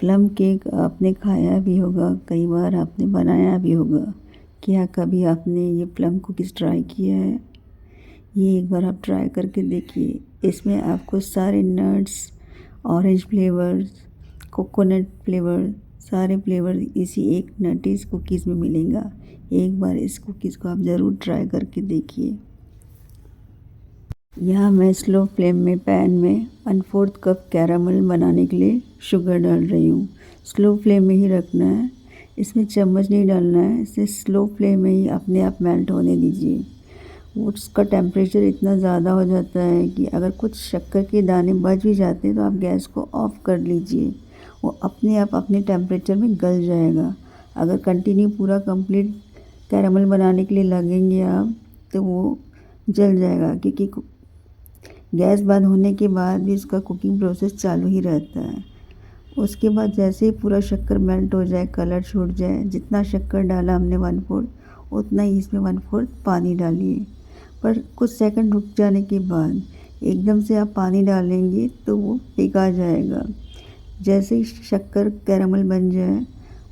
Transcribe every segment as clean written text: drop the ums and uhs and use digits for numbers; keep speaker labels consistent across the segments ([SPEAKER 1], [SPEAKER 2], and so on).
[SPEAKER 1] Plum cake आपने खाया भी होगा, कई बार आपने बनाया भी होगा। क्या कभी आपने ये प्लम कुकीज़ ट्राई किया है? ये एक बार आप ट्राई करके देखिए। इसमें आपको सारे nuts, orange flavours, coconut flavour, सारे फ्लेवर इसी एक नटीज कुकीज़ में मिलेगा। एक बार इस कुकीज़ को आप ज़रूर ट्राई करके देखिए। यहाँ मैं स्लो फ्लेम में पैन में 1/4 कप कैरामल बनाने के लिए शुगर डाल रही हूँ। स्लो फ्लेम में ही रखना है, इसमें चम्मच नहीं डालना है। इसे स्लो फ्लेम में ही अपने आप मेल्ट होने दीजिए। उसका टेम्परेचर इतना ज़्यादा हो जाता है कि अगर कुछ शक्कर के दाने बच भी जाते हैं तो आप गैस को ऑफ कर लीजिए। वो अपने आप अपने टेम्परेचर में गल जाएगा। अगर कंटिन्यू पूरा कंप्लीट कैरामल बनाने के लिए लगेंगे आप तो वो जल जाएगा, क्योंकि गैस बंद होने के बाद भी इसका कुकिंग प्रोसेस चालू ही रहता है। उसके बाद जैसे ही पूरा शक्कर मेल्ट हो जाए, कलर छूट जाए, जितना शक्कर डाला हमने 1/4 उतना ही इसमें 1/4 पानी डालिए। पर कुछ सेकंड रुक जाने के बाद एकदम से आप पानी डालेंगे तो वो पिघल जाएगा। जैसे ही शक्कर कैरामल बन जाए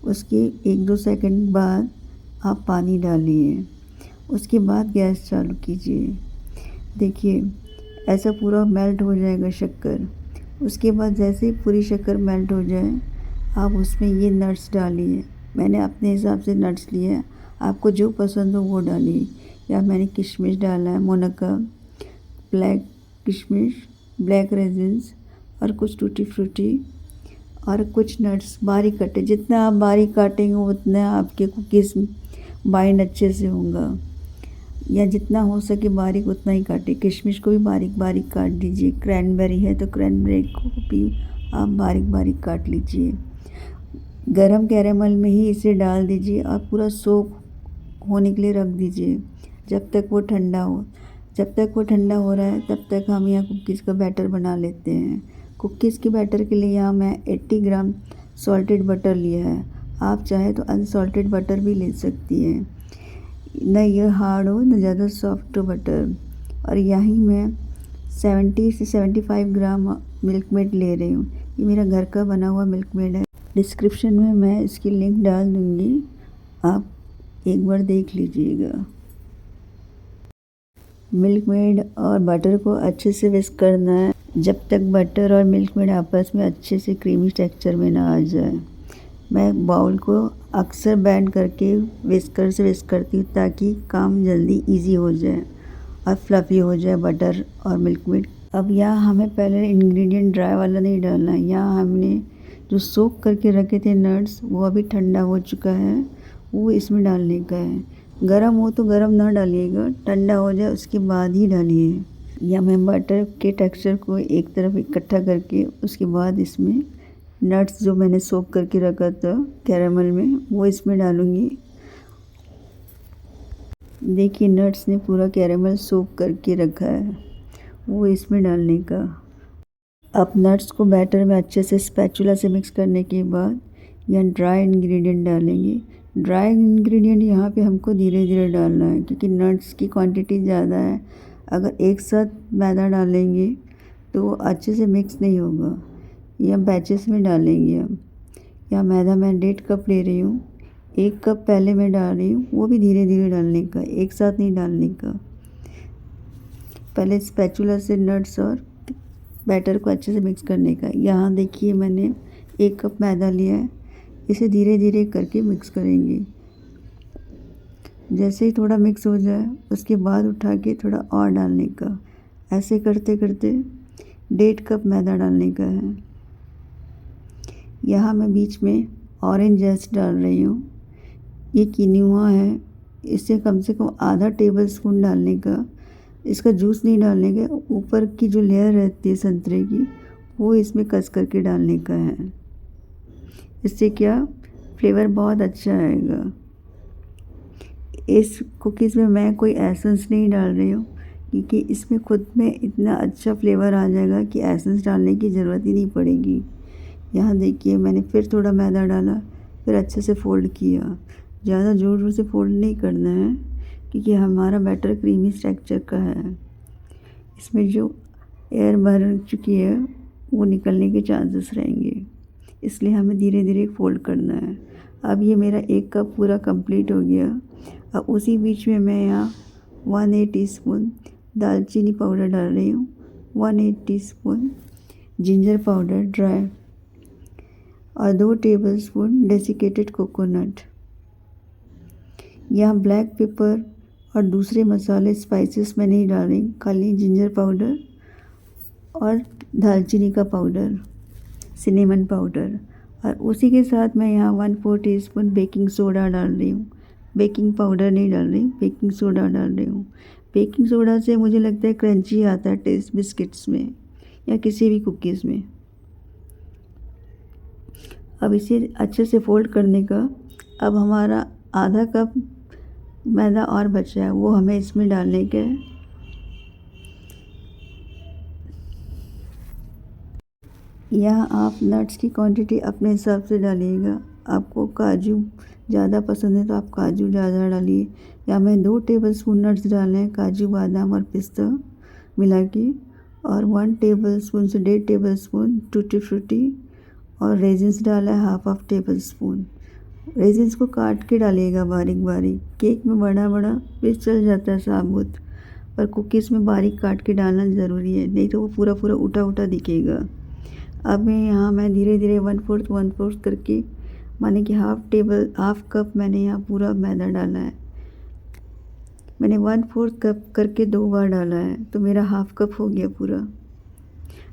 [SPEAKER 1] उसके 1-2 सेकंड बाद आप पानी डालिए। उसके बाद गैस चालू कीजिए। देखिए ऐसा पूरा मेल्ट हो जाएगा शक्कर। उसके बाद जैसे ही पूरी शक्कर मेल्ट हो जाए आप उसमें ये नट्स डालिए। मैंने अपने हिसाब से नट्स लिए हैं, आपको जो पसंद हो वो डालिए। या मैंने किशमिश डाला है, मोनक्का, ब्लैक किशमिश, ब्लैक रेजिन्स और कुछ टूटी फ्रूटी और कुछ नट्स बारीक कटे। जितना आप बारीक काटेंगे उतना आपके कुकीज़ बाइंड अच्छे से होगा। या जितना हो सके बारीक उतना ही काटें। किशमिश को भी बारीक बारीक काट दीजिए। क्रैनबेरी है तो क्रैनबेरी को भी आप बारीक बारीक काट लीजिए। गरम कैरामल में ही इसे डाल दीजिए और पूरा सोक होने के लिए रख दीजिए जब तक वो ठंडा हो। जब तक वो ठंडा हो रहा है तब तक हम यहाँ कुकीज़ का बैटर बना लेते हैं। कुकीज़ के बैटर के लिए यहाँ मैं 80 ग्राम सॉल्टेड बटर लिया है। आप चाहे तो अनसॉल्टेड बटर भी ले सकती हैं। न ये हार्ड हो न ज़्यादा सॉफ्ट बटर। और यहीं मैं 70 से 75 ग्राम मिल्क मेड ले रही हूँ। ये मेरा घर का बना हुआ मिल्क मेड है। डिस्क्रिप्शन में मैं इसकी लिंक डाल दूँगी, आप एक बार देख लीजिएगा। मिल्क मेड और बटर को अच्छे से विस्क करना है जब तक बटर और मिल्क मेड आपस में अच्छे से क्रीमी टेक्सचर में ना आ जाए। मैं बाउल को अक्सर बैंड करके विस्कर से विस्क करती हूँ ताकि काम जल्दी इजी हो जाए और फ्लफ़ी हो जाए बटर और मिल्क मेड। अब यहाँ हमें पहले इंग्रेडिएंट ड्राई वाला नहीं डालना है। यहाँ हमने जो सोक करके रखे थे नट्स वो अभी ठंडा हो चुका है, वो इसमें डालने का है। गरम हो तो गरम ना डालिएगा, ठंडा हो जाए उसके बाद ही डालिए। या मैं बटर के टेक्सचर को एक तरफ इकट्ठा करके उसके बाद इसमें नट्स जो मैंने सोक करके रखा था कैरामल में वो इसमें डालूँगी। देखिए नट्स ने पूरा कैरामल सोक करके रखा है, वो इसमें डालने का। अब नट्स को बैटर में अच्छे से स्पैचुला से मिक्स करने के बाद यहाँ ड्राई इंग्रेडिएंट डालेंगे। ड्राई इंग्रेडिएंट यहाँ पे हमको धीरे धीरे डालना है क्योंकि नट्स की क्वांटिटी ज़्यादा है। अगर एक साथ मैदा डालेंगे तो वो अच्छे से मिक्स नहीं होगा। या बैचेस में डालेंगे हम। या मैदा मैं 1.5 कप ले रही हूँ, 1 कप पहले मैं डाल रही हूँ, वो भी धीरे धीरे डालने का, एक साथ नहीं डालने का। पहले स्पैचुला से नट्स और बैटर को अच्छे से मिक्स करने का। यहाँ देखिए मैंने 1 कप मैदा लिया है, इसे धीरे धीरे करके मिक्स करेंगे। जैसे ही थोड़ा मिक्स हो जाए उसके बाद उठा के थोड़ा और डालने का। ऐसे करते करते 1.5 कप मैदा डालने का है। यहाँ मैं बीच में ऑरेंज जेस्ट डाल रही हूँ। ये किनुआ है, इसे कम से कम आधा टेबल स्पून डालने का। इसका जूस नहीं डालने का, ऊपर की जो लेयर रहती है संतरे की वो इसमें कस करके डालने का है। इससे क्या फ्लेवर बहुत अच्छा आएगा। इस कुकीज़ में मैं कोई एसेंस नहीं डाल रही हूँ क्योंकि इसमें खुद में इतना अच्छा फ्लेवर आ जाएगा कि एसेंस डालने की ज़रूरत ही नहीं पड़ेगी। यहाँ देखिए मैंने फिर थोड़ा मैदा डाला, फिर अच्छे से फ़ोल्ड किया। ज़्यादा ज़ोर ज़ोर से फ़ोल्ड नहीं करना है क्योंकि हमारा बैटर क्रीमी स्ट्रक्चर का है। इसमें जो एयर भर चुकी है वो निकलने के चांसेस रहेंगे, इसलिए हमें धीरे धीरे फ़ोल्ड करना है। अब ये मेरा 1 कप पूरा कंप्लीट हो गया। अब उसी बीच में मैं यहाँ 1/8 टीस्पून दालचीनी पाउडर डाल रही हूँ, 1/8 टीस्पून जिंजर पाउडर ड्राई और 2 टेबलस्पून डेसिकेटेड कोकोनट। यहाँ ब्लैक पेपर और दूसरे मसाले स्पाइसेस मैं नहीं डाल रही, खाली जिंजर पाउडर और दालचीनी का पाउडर, सिनेमन पाउडर। और उसी के साथ मैं यहाँ 1/4 टीस्पून बेकिंग सोडा डाल रही हूँ। बेकिंग पाउडर नहीं डाल रही, बेकिंग सोडा डाल रही हूँ। बेकिंग सोडा से मुझे लगता है क्रंची आता है टेस्ट बिस्किट्स में या किसी भी कुकीज़ में। अब इसे अच्छे से फोल्ड करने का, अब हमारा आधा कप मैदा और बचा है, वो हमें इसमें डालने का है। यहाँ आप नट्स की क्वांटिटी अपने हिसाब से डालिएगा। आपको काजू ज़्यादा पसंद है तो आप काजू ज़्यादा डालिए। या मैं 2 टेबलस्पून नट्स डाले हैं, काजू बादाम और पिस्ता मिला के, और 1 टेबलस्पून से 1.5 टेबलस्पून टूटी फ्रूटी और रेजिन्स डाला है 1/2 टेबलस्पून। रेजिन्स को काट के डालिएगा बारीक बारीक। केक में बड़ा बड़ा पीस चल जाता है साबुत, पर कुकीज़ में बारीक काट के डालना ज़रूरी है, नहीं तो वो पूरा पूरा उठा उठा दिखेगा। अब मैं धीरे धीरे 1/4 करके, माने कि हाफ कप मैंने यहाँ पूरा मैदा डाला है। मैंने 1/4 कप करके 2 बार डाला है, तो मेरा हाफ कप हो गया पूरा।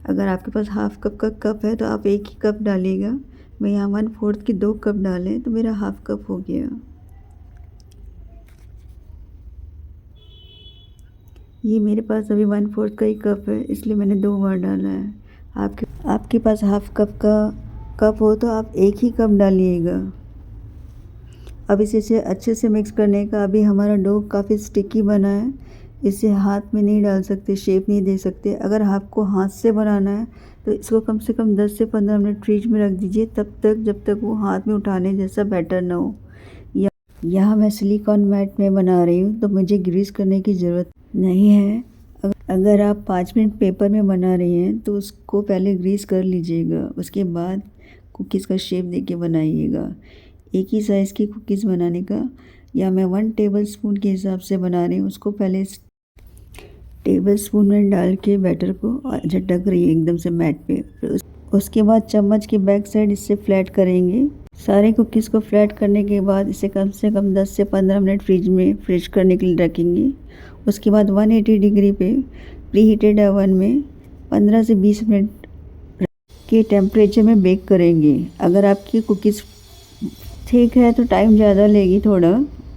[SPEAKER 1] अगर आपके पास हाफ कप का कप है तो आप 1 ही कप डालिएगा। मैं यहाँ 1/4 की 2 कप डाले तो मेरा हाफ कप हो गया। ये मेरे पास अभी 1/4 का ही कप है, इसलिए मैंने 2 बार डाला है। आपके पास हाफ कप का कप हो तो आप 1 ही कप डालिएगा। अब इसे अच्छे से मिक्स करने का। अभी हमारा डो काफ़ी स्टिकी बना है, इसे हाथ में नहीं डाल सकते, शेप नहीं दे सकते। अगर आपको हाथ से बनाना है तो इसको कम से कम 10 से 15 मिनट फ्रिज में रख दीजिए, तब तक जब तक वो हाथ में उठाने जैसा बैटर ना हो। यहाँ मैं सिलिकॉन मैट में बना रही हूँ, तो मुझे ग्रीस करने की ज़रूरत नहीं है। अगर आप 5 मिनट पेपर में बना रही हैं तो उसको पहले ग्रीस कर लीजिएगा, उसके बाद कुकीज़ का शेप देके बनाइएगा। एक ही साइज़ की कुकीज़ बनाने का, या मैं 1 टेबलस्पून के हिसाब से बना रही हूँ, उसको पहले टेबलस्पून में डाल के बैटर को झटक रही है एकदम से मैट पे। उसके बाद चम्मच की बैक साइड इससे फ्लैट करेंगे। सारे कुकीज़ को फ्लैट करने के बाद इसे कम से कम 10 से 15 मिनट फ्रिज करने के लिए रखेंगे। उसके बाद 180 डिग्री पे प्री हीटेड ओवन में 15 से 20 मिनट के टेम्परेचर में बेक करेंगे। अगर आपकी कुकीज़ थिक है तो टाइम ज़्यादा लेगी थोड़ा,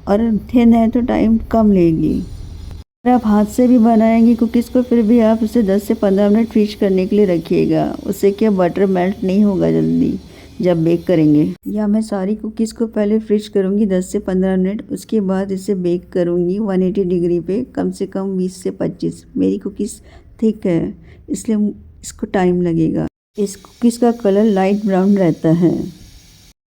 [SPEAKER 1] और थिन है तो टाइम कम लेगी। अगर आप हाथ से भी बनाएंगे कुकीज़ को, फिर भी आप उसे 10 से 15 मिनट फ्रीज करने के लिए रखिएगा। उससे क्या बटर मेल्ट नहीं होगा जल्दी जब बेक करेंगे। या मैं सारी कुकीज़ को पहले फ्रीज करूँगी 10 से 15 मिनट, उसके बाद इसे बेक करूँगी 180 डिग्री पे कम से कम 20 से 25। मेरी कुकीज़ थिक है इसलिए इसको टाइम लगेगा। इस कुकीज़ का कलर लाइट ब्राउन रहता है।